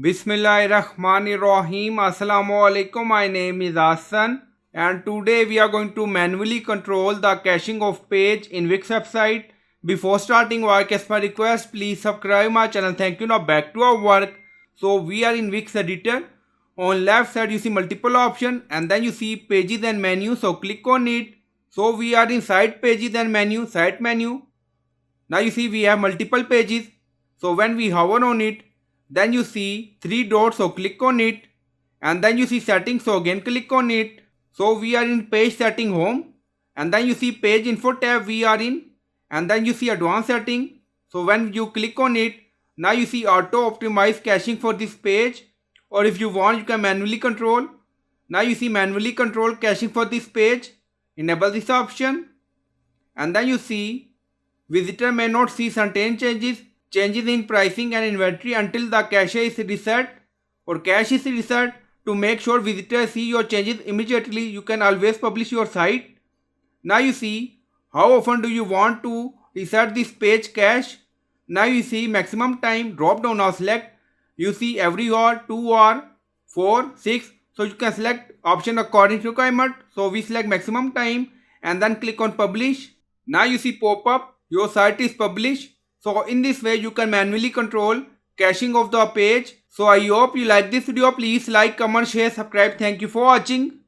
Bismillahirrahmanirrahim. Assalamu alaikum. My name is Hassan and today we are going to manually control the caching of page in Wix website. Before starting work, as per request, please subscribe my channel. Thank you. Now back to our work. So we are in Wix editor. On left side you see multiple option and then you see pages and menu. So click on it. So we are in site pages and menu, site menu. Now you see we have multiple pages. So when we hover on it, then you see three dots, so click on it, and then you see settings, so again click on it. So we are in page setting home, and then you see page info tab we are in, and then you see advanced setting. So when you click on it, now you see auto optimize caching for this page, or if you want you can manually control. Now you see manually control caching for this page, enable this option, and then you see visitor may not see certain changes in pricing and inventory until the cache is reset or cache is reset. To make sure visitors see your changes immediately, you can always publish your site. Now you see how often do you want to reset this page cache. Now you see maximum time, drop down or select. You see every hour, 2 hour, 4, 6. So you can select option according to requirement. So we select maximum time and then click on publish. Now you see pop up, your site is published. So in this way you can manually control caching of the page. So I hope you like this video. Please like, comment, share, subscribe. Thank you for watching.